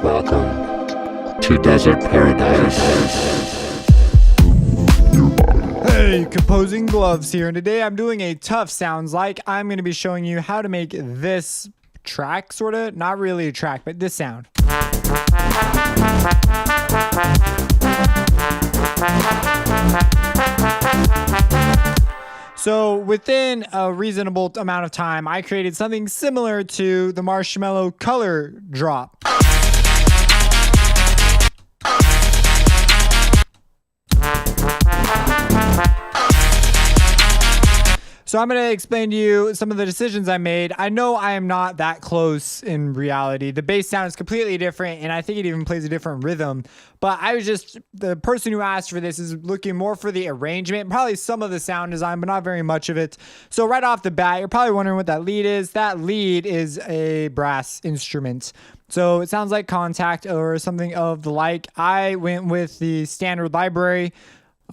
Welcome to Desert Paradise. Hey, Composing Gloves here, and today I'm doing a tough sounds like. I'm going to be showing you how to make this track, sort of, not really a track, but this sound. So within a reasonable amount of time, I created something similar to the Marshmello color drop. So I'm going to explain to you some of the decisions I made. I know I am not that close in reality. The bass sound is completely different, and I think it even plays a different rhythm. But I was just, the person who asked for this is looking more for the arrangement, probably some of the sound design, but not very much of it. So right off the bat, you're probably wondering what that lead is. That lead is a brass instrument. So it sounds like Contact or something of the like. I went with the standard library.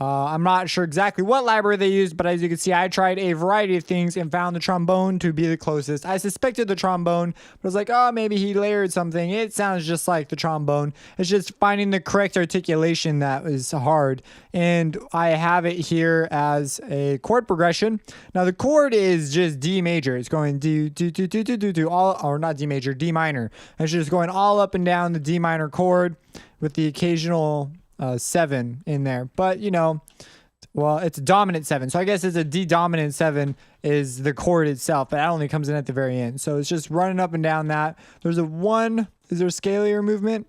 I'm not sure exactly what library they used, but as you can see, I tried a variety of things and found the trombone to be the closest. I suspected the trombone, but I was like, oh, maybe he layered something. It sounds just like the trombone. It's just finding the correct articulation that was hard. And I have it here as a chord progression. Now the chord is just D major. It's going do all, or not D major, D minor. It's just going all up and down the D minor chord with the occasional 7 in there, but you know, well, it's a dominant 7, so I guess it's a D dominant 7 is the chord itself, but that only comes in at the very end. So it's just running up and down that. There's a 1. Is there a scalier movement?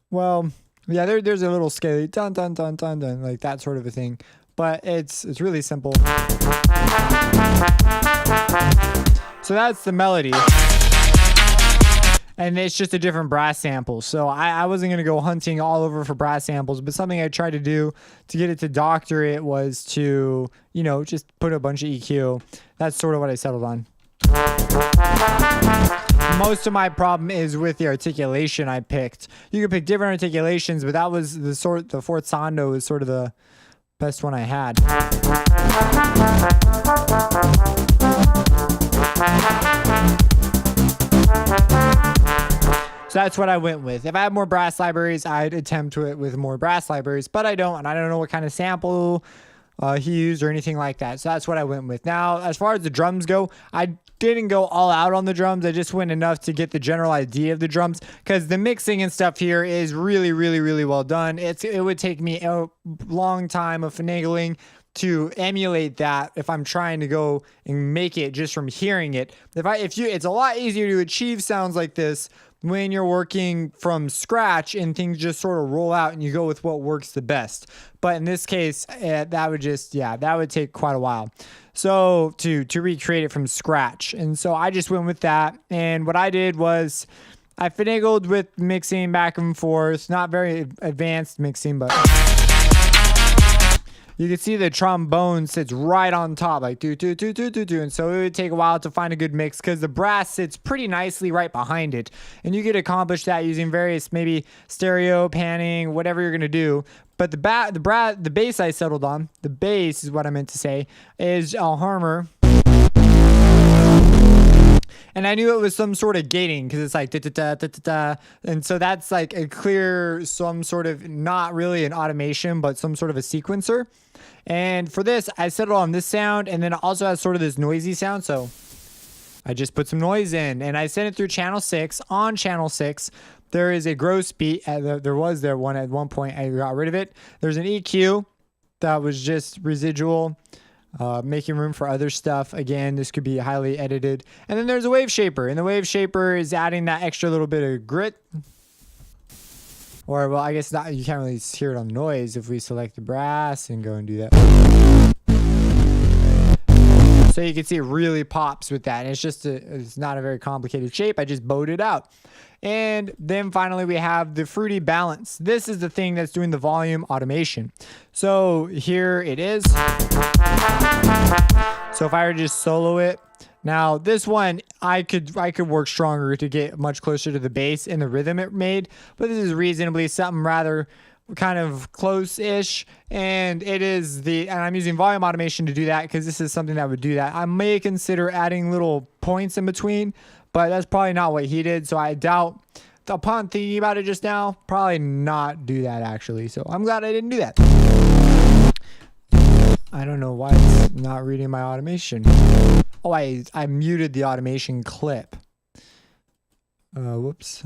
Well, yeah, there's a little scalier, dun dun dun dun dun, like that sort of a thing. But it's really simple. So that's the melody. And it's just a different brass sample. So I wasn't going to go hunting all over for brass samples, but something I tried to do to get it to doctor it was to, you know, just put a bunch of EQ. That's sort of what I settled on. Most of my problem is with the articulation I picked. You could pick different articulations, but that was the forzando is sort of the best one I had. So that's what I went with. If I had more brass libraries, I'd attempt to it with more brass libraries, but I don't, and I don't know what kind of sample he used or anything like that. So that's what I went with. Now, as far as the drums go, I didn't go all out on the drums. I just went enough to get the general idea of the drums, because the mixing and stuff here is really, really, really well done. It would take me a long time of finagling to emulate that if I'm trying to go and make it just from hearing it. It's a lot easier to achieve sounds like this when you're working from scratch and things just sort of roll out and you go with what works the best. But in this case, that would take quite a while. So to recreate it from scratch. And so I just went with that. And what I did was I finagled with mixing back and forth, not very advanced mixing, but you can see the trombone sits right on top, like do. And so it would take a while to find a good mix because the brass sits pretty nicely right behind it. And you could accomplish that using various maybe stereo, panning, whatever you're going to do. But the bass I settled on, the bass is what I meant to say, is a Harmer. And I knew it was some sort of gating because it's like da-da-da-da-da-da. And so that's like a clear, some sort of, not really an automation, but some sort of a sequencer. And for this, I settled on this sound, and then it also has sort of this noisy sound. So I just put some noise in, and I sent it through channel 6. On channel 6, there is a gross beat. There was one at one point. I got rid of it. There's an EQ that was just residual. Making room for other stuff. Again, this could be highly edited. And then there's a wave shaper, and the wave shaper is adding that extra little bit of grit. Or, well, I guess not, you can't really hear it on noise if we select the brass and go and do that. So you can see it really pops with that. And it's not a very complicated shape. I just bowed it out. And then finally we have the fruity balance. This is the thing that's doing the volume automation. So here it is. So if I were to just solo it, now this one I could work stronger to get much closer to the bass and the rhythm it made, but this is reasonably something rather kind of close-ish, and I'm using volume automation to do that because this is something that would do that. I may consider adding little points in between, but that's probably not what he did, so I doubt upon thinking about it just now, probably not do that actually. So I'm glad I didn't do that. I don't know why it's not reading my automation. Oh, I muted the automation clip. Whoops.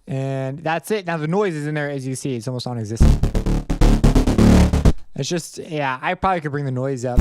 And that's it. Now the noise is in there, as you see. It's almost non-existent. It's just, yeah, I probably could bring the noise up,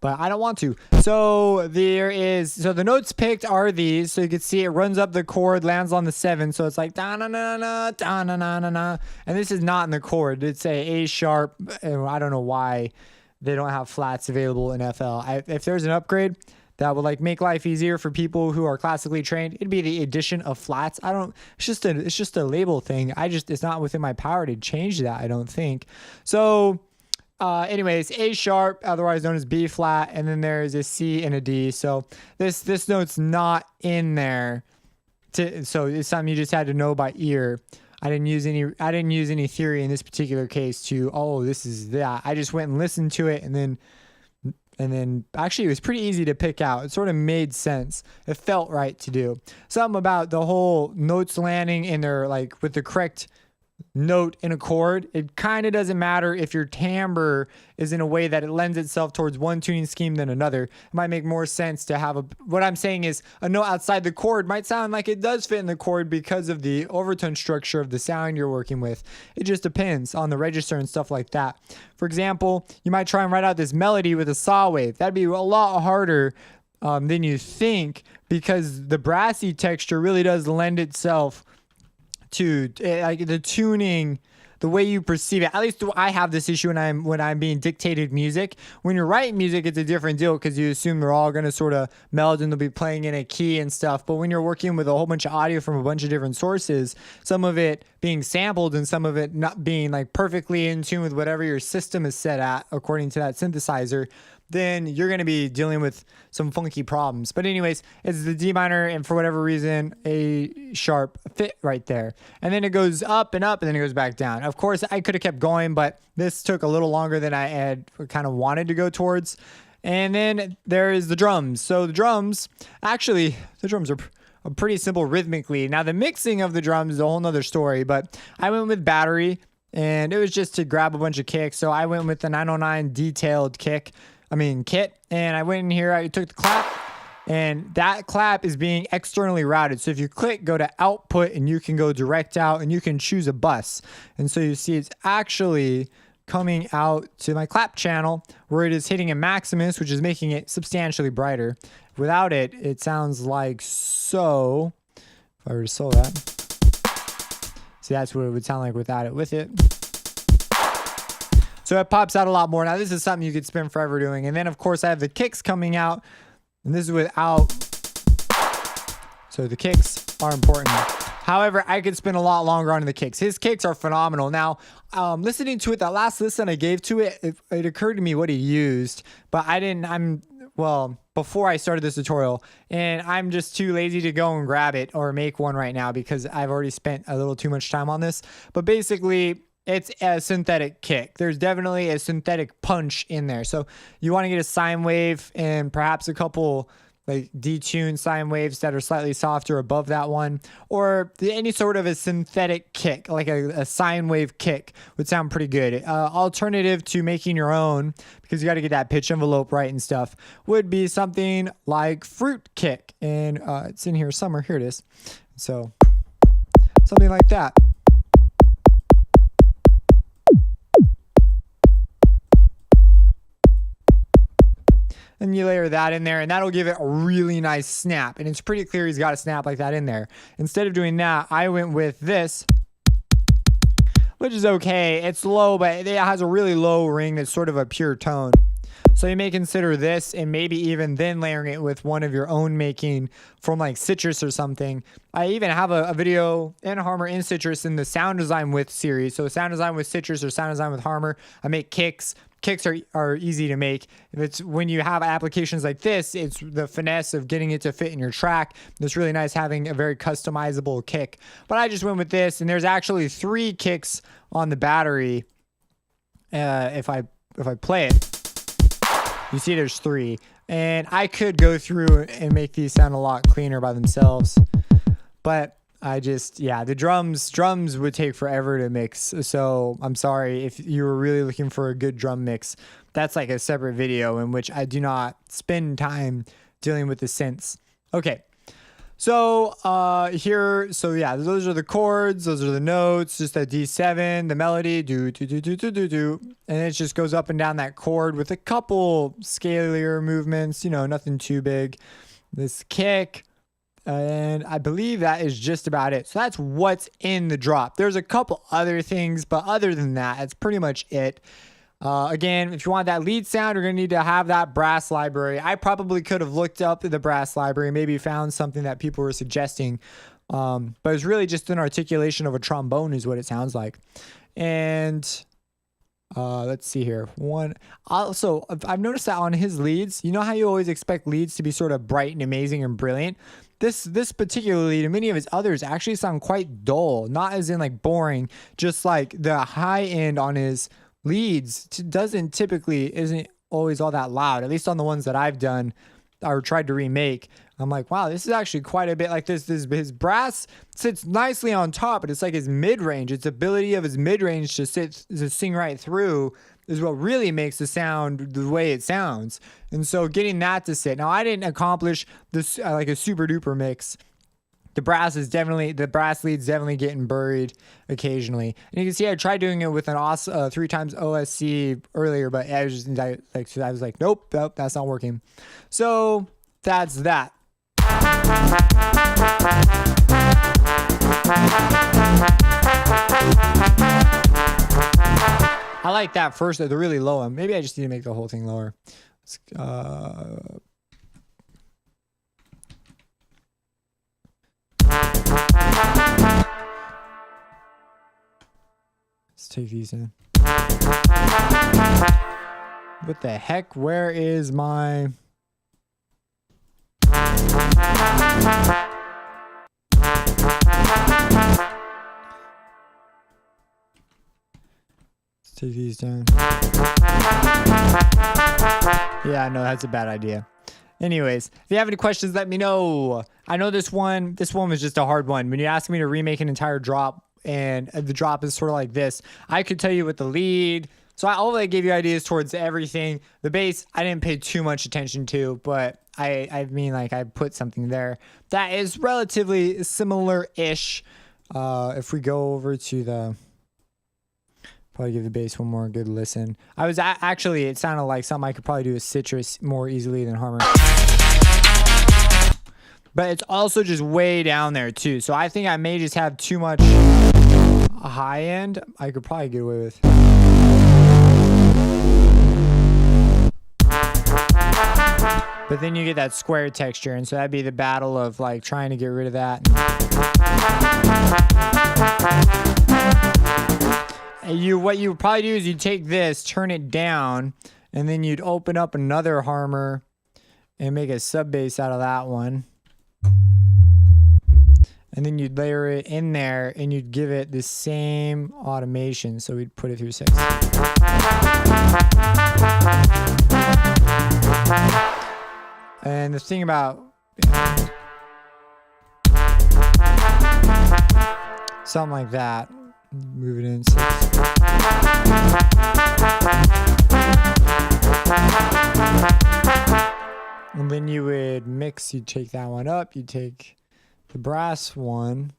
but I don't want to. So the notes picked are these. So you can see it runs up the chord, lands on the 7. So it's like da na na na da na na na na. And this is not in the chord. It's a sharp. I don't know why they don't have flats available in FL. If there's an upgrade that would like make life easier for people who are classically trained, it'd be the addition of flats. It's just a label thing. It's not within my power to change that, I don't think. So anyways, A sharp, otherwise known as B flat, and then there's a C and a D. So this note's not in there. So it's something you just had to know by ear. I didn't use any theory in this particular case this is that. I just went and listened to it, and then actually it was pretty easy to pick out. It sort of made sense. It felt right to do. Something about the whole notes landing in there, like with the correct note in a chord. It kind of doesn't matter if your timbre is in a way that it lends itself towards one tuning scheme than another. It might make more sense to have what I'm saying is a note outside the chord might sound like it does fit in the chord because of the overtone structure of the sound you're working with. It just depends on the register and stuff like that. For example, you might try and write out this melody with a saw wave. That'd be a lot harder than you think, because the brassy texture really does lend itself to like the tuning, the way you perceive it. At least I have this issue when I'm being dictated music. When you're writing music, it's a different deal because you assume they're all going to sort of meld and they'll be playing in a key and stuff. But when you're working with a whole bunch of audio from a bunch of different sources, some of it being sampled and some of it not being like perfectly in tune with whatever your system is set at according to that synthesizer, then you're going to be dealing with some funky problems. But anyways, it's the D minor, and for whatever reason, A sharp fit right there. And then it goes up and up, and then it goes back down. Of course, I could have kept going, but this took a little longer than I had kind of wanted to go towards. And then there is the drums. So the drums are pretty simple rhythmically. Now the mixing of the drums is a whole nother story, but I went with battery, and it was just to grab a bunch of kicks. So I went with the 909 detailed kit, and I went in here, I took the clap, and that clap is being externally routed. So if you click, go to output, and you can go direct out, and you can choose a bus. And so you see it's actually coming out to my clap channel where it is hitting a maximus, which is making it substantially brighter. Without it, it sounds like so. If I were to slow that. See, that's what it would sound like without it. With it. So it pops out a lot more. Now, this is something you could spend forever doing. And then, of course, I have the kicks coming out. And this is without. So the kicks are important. However, I could spend a lot longer on the kicks. His kicks are phenomenal. Now, listening to it, that last listen I gave to it, it occurred to me what he used. But before I started this tutorial. And I'm just too lazy to go and grab it or make one right now because I've already spent a little too much time on this. But basically, it's a synthetic kick. There's definitely a synthetic punch in there. So you want to get a sine wave and perhaps a couple like detuned sine waves that are slightly softer above that one, or any sort of a synthetic kick, like a sine wave kick would sound pretty good. Alternative to making your own, because you got to get that pitch envelope right and stuff, would be something like fruit kick. And it's in here somewhere. Here it is. So something like that. And you layer that in there, and that'll give it a really nice snap. And it's pretty clear he's got a snap like that in there. Instead of doing that, I went with this, which is okay. It's low, but it has a really low ring that's sort of a pure tone. So you may consider this, and maybe even then layering it with one of your own making from like Citrus or something. I even have a video in Harmor in Citrus in the Sound Design with series. So Sound Design with Citrus or Sound Design with Harmor. I make kicks. Kicks are easy to make. If it's when you have applications like this, it's the finesse of getting it to fit in your track. It's really nice having a very customizable kick. But I just went with this, and there's actually 3 kicks on the battery. If I play it, you see there's 3. And I could go through and make these sound a lot cleaner by themselves. But I just, yeah, the drums would take forever to mix. So I'm sorry if you were really looking for a good drum mix. That's like a separate video in which I do not spend time dealing with the synths. Okay. So yeah, those are the chords, those are the notes, just that D7, the melody, do, do, do, do, do, do, do. And it just goes up and down that chord with a couple scalier movements, you know, nothing too big. This kick. And I believe that is just about it. So that's what's in the drop. There's a couple other things, but other than that, that's pretty much it. Again, if you want that lead sound, you're going to need to have that brass library. I probably could have looked up the brass library, maybe found something that people were suggesting. But it's really just an articulation of a trombone is what it sounds like. And let's see here. Also, I've noticed that on his leads, you know how you always expect leads to be sort of bright and amazing and brilliant? This particular lead and many of his others actually sound quite dull, not as in like boring, just like the high end on his leads isn't always all that loud, at least on the ones that I've done or tried to remake. I'm like, wow, this is actually quite a bit like this. His brass sits nicely on top, but it's like his mid-range. Its ability of his mid-range to sing right through is what really makes the sound the way it sounds. And so getting that to sit. Now, I didn't accomplish this like a super duper mix. The brass lead's definitely getting buried occasionally. And you can see I tried doing it with an 3 times OSC earlier, but I was like, nope, that's not working. So that's that. I like that first, the really low one. Maybe I just need to make the whole thing lower. Let's take these in. What the heck? Where is my... Let's take these down. Yeah, no, that's a bad idea. Anyways, if you have any questions, let me know. I know this one was just a hard one. When you ask me to remake an entire drop and the drop is sort of like this, I could tell you with the lead. So all I gave you ideas towards everything. The bass, I didn't pay too much attention to, but I mean, like I put something there that is relatively similar-ish. If we go over to the... Probably give the bass one more good listen. Actually, it sounded like something I could probably do with Citrus more easily than Harmor. But it's also just way down there too. So I think I may just have too much high end. I could probably get away with. But then you get that square texture, and so that'd be the battle of like trying to get rid of that. What you would probably do is you'd take this, turn it down, and then you'd open up another Harmor and make a sub bass out of that one. And then you'd layer it in there and you'd give it the same automation. So we'd put it through 6. And the thing about something like that, move it in 6. And then you would mix, you'd take that one up, you'd take the brass one.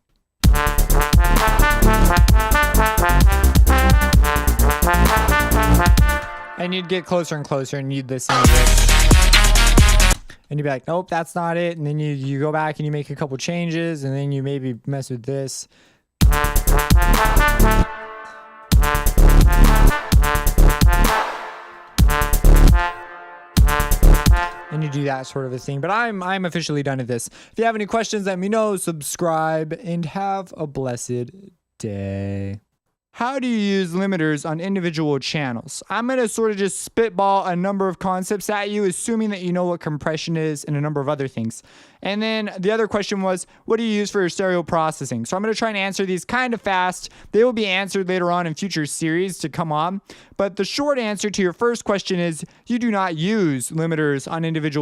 And you'd get closer and closer and you'd listen to this. And you'd be like, nope, that's not it. And then you go back and you make a couple changes and then you maybe mess with this. and you do that sort of a thing. But I'm officially done at this. If you have any questions, let me know, subscribe, and have a blessed day. How do you use limiters on individual channels? I'm going to sort of just spitball a number of concepts at you, assuming that you know what compression is and a number of other things. And then the other question was, what do you use for your stereo processing? So I'm going to try and answer these kind of fast. They will be answered later on in future series to come on. But the short answer to your first question is you do not use limiters on individual